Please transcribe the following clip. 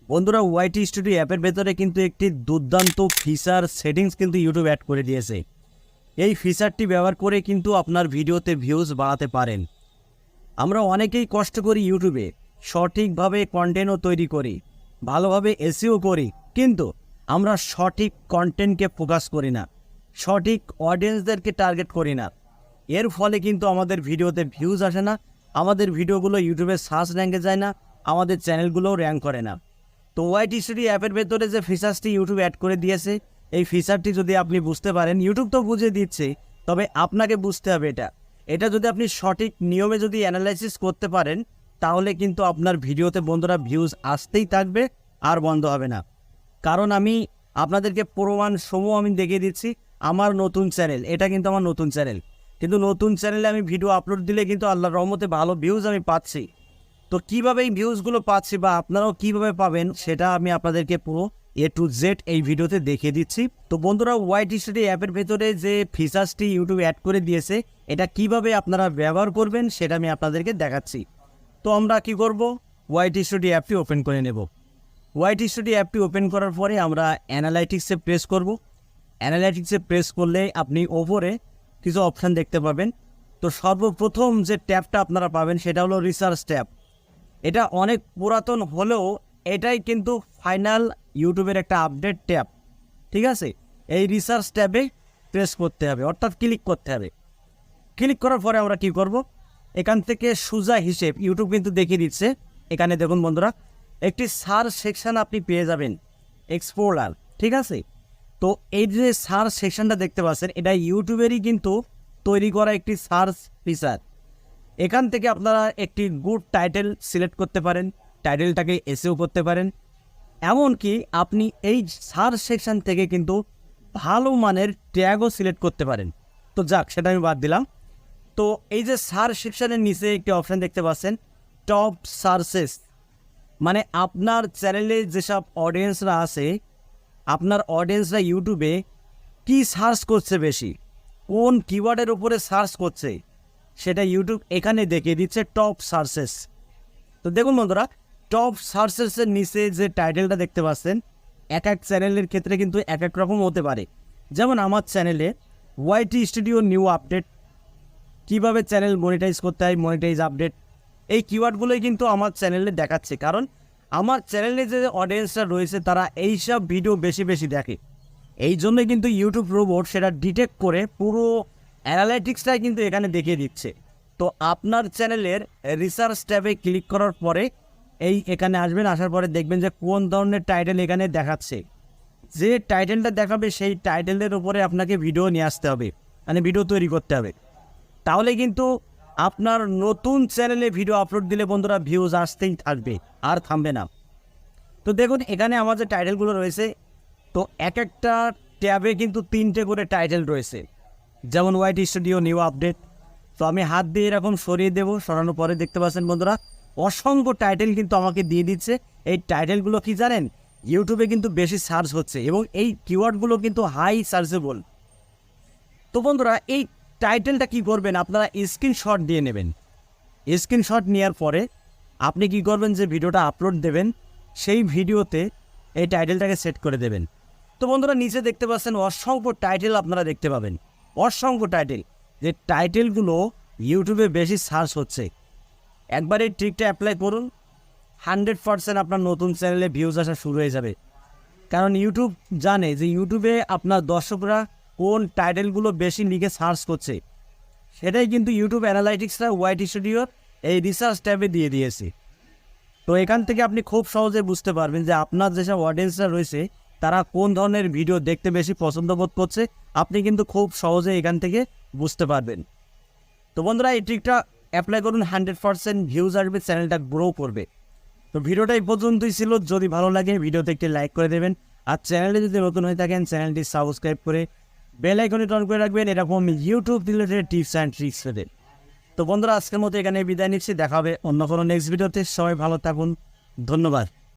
বন্ধুরা YT studio অ্যাপের ভেতরে কিন্তু একটি দুর্দান্ত ফিচার সেটিংস কিন্তু ইউটিউব অ্যাড করে দিয়েছে। এই ফিচারটি ব্যবহার করে কিন্তু আপনার ভিডিওতে ভিউজ বাড়াতে পারেন। আমরা অনেকেই কষ্ট করি ইউটিউবে, সঠিকভাবে কন্টেন্টও তৈরি করি, ভালোভাবে এসইও করি, কিন্তু আমরা সঠিক কন্টেন্টকে ফোকাস করি না, সঠিক অডিয়েন্সদেরকে টার্গেট করি না। এর ফলে কিন্তু আমাদের ভিডিওতে ভিউজ আসে না, আমাদের ভিডিওগুলো ইউটিউবে সার্চ র্যাঙ্কে যায় না, আমাদের চ্যানেলগুলোও র্যাঙ্ক করে না। তো ওয়াইটি স্টুডিও অ্যাপের ভেতরে যে ফিচারটি ইউটিউব অ্যাড করে দিয়েছে, এই ফিচারটি যদি আপনি বুঝতে পারেন, ইউটিউব তো বুঝে দিচ্ছে, তবে আপনাকে বুঝতে হবে এটা যদি আপনি সঠিক নিয়মে যদি অ্যানালাইসিস করতে পারেন, তাহলে কিন্তু আপনার ভিডিওতে বন্ধুরা ভিউজ আসতেই থাকবে, আর বন্ধ হবে না। কারণ আমি আপনাদেরকে প্রমাণ সমূহ আমি দেখিয়ে দিচ্ছি। আমার নতুন চ্যানেল, এটা কিন্তু আমার নতুন চ্যানেল, কিন্তু নতুন চ্যানেলে আমি ভিডিও আপলোড দিলে কিন্তু আল্লাহর রহমতে ভালো ভিউজ আমি পাচ্ছি। তো কীভাবে এই ভিউজগুলো পাচ্ছি বা আপনারাও কীভাবে পাবেন, সেটা আমি আপনাদেরকে পুরো A to Z এই ভিডিওতে দেখিয়ে দিচ্ছি। তো বন্ধুরা ওয়াইটি স্টুডিও অ্যাপের ভেতরে যে ফিচার্সটি ইউটিউব অ্যাড করে দিয়েছে, এটা কিভাবে আপনারা ব্যবহার করবেন সেটা আমি আপনাদেরকে দেখাচ্ছি। তো আমরা কি করব, ওয়াইটি স্টুডিও অ্যাপটি ওপেন করে নেব। ওয়াইটি স্টুডিও অ্যাপটি ওপেন করার পরে আমরা অ্যানালাইটিক্সে প্রেস করব। অ্যানালাইটিক্সে প্রেস করলে আপনি ওপরে কিছু অপশান দেখতে পাবেন। তো সর্বপ্রথম যে ট্যাবটা আপনারা পাবেন সেটা হলো রিসার্চ ট্যাব। এটা অনেক পুরাতন হলেও এটাই কিন্তু ফাইনাল ইউটিউবের একটা আপডেট ট্যাব, ঠিক আছে। এই রিসার্চ ট্যাবে প্রেস করতে হবে, অর্থাৎ ক্লিক করতে হবে। ক্লিক করার পরে আমরা কি করব, এখান থেকে সোজা হিসেব ইউটিউব কিন্তু দেখিয়ে দিচ্ছে। এখানে দেখুন বন্ধুরা, একটি সার্চ সেকশান আপনি পেয়ে যাবেন, এক্সপ্লোরার, ঠিক আছে। তো এই যে সার্চ সেকশানটা দেখতে পাচ্ছেন, এটা ইউটিউবেরই কিন্তু তৈরি করা একটি সার্চ ফিচার। এখান থেকে আপনারা একটি গুড টাইটেল সিলেক্ট করতে পারেন, টাইটেলটাকে এসইও করতে পারেন, এমনকি আপনি এই সার্চ সেকশন থেকে কিন্তু ভালো মানের ট্যাগও সিলেক্ট করতে পারেন। তো যাক, সেটা আমি বাদ দিলাম। তো এই যে সার্চ সেকশনের নিচে একটি অপশান দেখতে পাচ্ছেন, টপ সার্চেস, মানে আপনার চ্যানেলে যেসব অডিয়েন্সরা আছে, আপনার অডিয়েন্সরা ইউটিউবে কি সার্চ করছে বেশি, কোন কিওয়ার্ডের উপরে সার্চ করছে, সেটা ইউটিউব এখানে দেখিয়ে দিচ্ছে টপ সার্চেস। তো দেখুন বন্ধুরা, টপ সার্চেসের নিচে যে টাইটেলটা দেখতে পাচ্ছেন, এক এক চ্যানেলের ক্ষেত্রে কিন্তু এক এক রকম হতে পারে। যেমন আমার চ্যানেলে ওয়াইটি স্টুডিও নিউ আপডেট, কিভাবে চ্যানেল মনিটাইজ করতে হয়, মনিটাইজ আপডেট, এই কিওয়ার্ডগুলোই কিন্তু আমার চ্যানেলে দেখাচ্ছে। কারণ আমার চ্যানেলে যে অডিয়েন্সরা রয়েছে তারা এইসব ভিডিও বেশি বেশি দেখে, এই জন্যই কিন্তু ইউটিউব রোবট সেটা ডিটেক্ট করে পুরো অ্যানালাইটিক্সটাই কিন্তু এখানে দেখিয়ে দিচ্ছে। তো আপনার চ্যানেলের রিসার্চ ট্যাবে ক্লিক করার পরে এখানে আসবেন, আসার পরে দেখবেন যে কোন ধরনের টাইটেল এখানে দেখাচ্ছে। যে টাইটেলটা দেখাবে সেই টাইটেলের উপরে আপনাকে ভিডিও নিয়ে আসতে হবে, মানে ভিডিও তৈরি করতে হবে। তাহলে কিন্তু আপনার নতুন চ্যানেলে ভিডিও আপলোড দিলে বন্ধুরা ভিউজ আসতেই থাকবে, আর থামবে না। তো দেখুন এখানে আমার যে টাইটেলগুলো রয়েছে, তো এক একটা ট্যাবে কিন্তু 3টে করে টাইটেল রয়েছে। যেমন ওয়াইটি স্টুডিও নিউ আপডেট, তো আমি হাত দিয়ে এরকম সরিয়ে দেবো, সরানোর পরে দেখতে পাচ্ছেন বন্ধুরা অসংখ্য টাইটেল কিন্তু আমাকে দিয়ে দিচ্ছে। এই টাইটেলগুলো কি জানেন, ইউটিউবে কিন্তু বেশি সার্চ হচ্ছে এবং এই কিওয়ার্ডগুলো কিন্তু হাই সার্চেবল। তো বন্ধুরা এই টাইটেলটা কি করবেন, আপনারা স্ক্রিনশট দিয়ে নেবেন। স্ক্রিনশট নেওয়ার পরে আপনি কি করবেন, যে ভিডিওটা আপলোড দেবেন সেই ভিডিওতে এই টাইটেলটাকে সেট করে দেবেন। তো বন্ধুরা নিচে দেখতে পাচ্ছেন অসংখ্য টাইটেল আপনারা দেখতে পাবেন, অসংখ্য টাইটেল, যে টাইটেলগুলো ইউটিউবে বেশি সার্চ হচ্ছে। একবার এই ট্রিকটা অ্যাপ্লাই করুন, 100% আপনার নতুন চ্যানেলে ভিউজ আসা শুরু হয়ে যাবে। কারণ ইউটিউব জানে যে ইউটিউবে আপনার দর্শকরা কোন টাইটেলগুলো বেশি লিখে সার্চ করছে, সেটাই কিন্তু ইউটিউব অ্যানালাইটিক্সরা ওয়াইটি স্টুডিওর এই রিসার্চ ট্যাবে দিয়ে দিয়েছে। তো এখান থেকে আপনি খুব সহজে বুঝতে পারবেন যে আপনার যেসব অডিয়েন্সরা রয়েছে তারা কোন ধরনের ভিডিও দেখতে বেশি পছন্দ বোধ করছে, আপনি কিন্তু খুব সহজে এখান থেকে বুঝতে পারবেন। তো বন্ধুরা এই ট্রিকটা অ্যাপ্লাই করুন, 100% ভিউজ আসবে, চ্যানেলটা গ্রো করবে। তো ভিডিওটা এই পর্যন্তই ছিল। যদি ভালো লাগে ভিডিওতে একটি লাইক করে দেবেন, আর চ্যানেলে যদি নতুন হয়ে থাকেন চ্যানেলটি সাবস্ক্রাইব করে বেল আইকনে অন করে রাখবেন এরকম YouTube related tips and tricks পেতে। তো বন্ধুরা আজকের মতো এখানে বিদায় নিচ্ছি, দেখা হবে অন্য কোনো নেক্সট ভিডিওতে। সবাই ভালো থাকুন, ধন্যবাদ।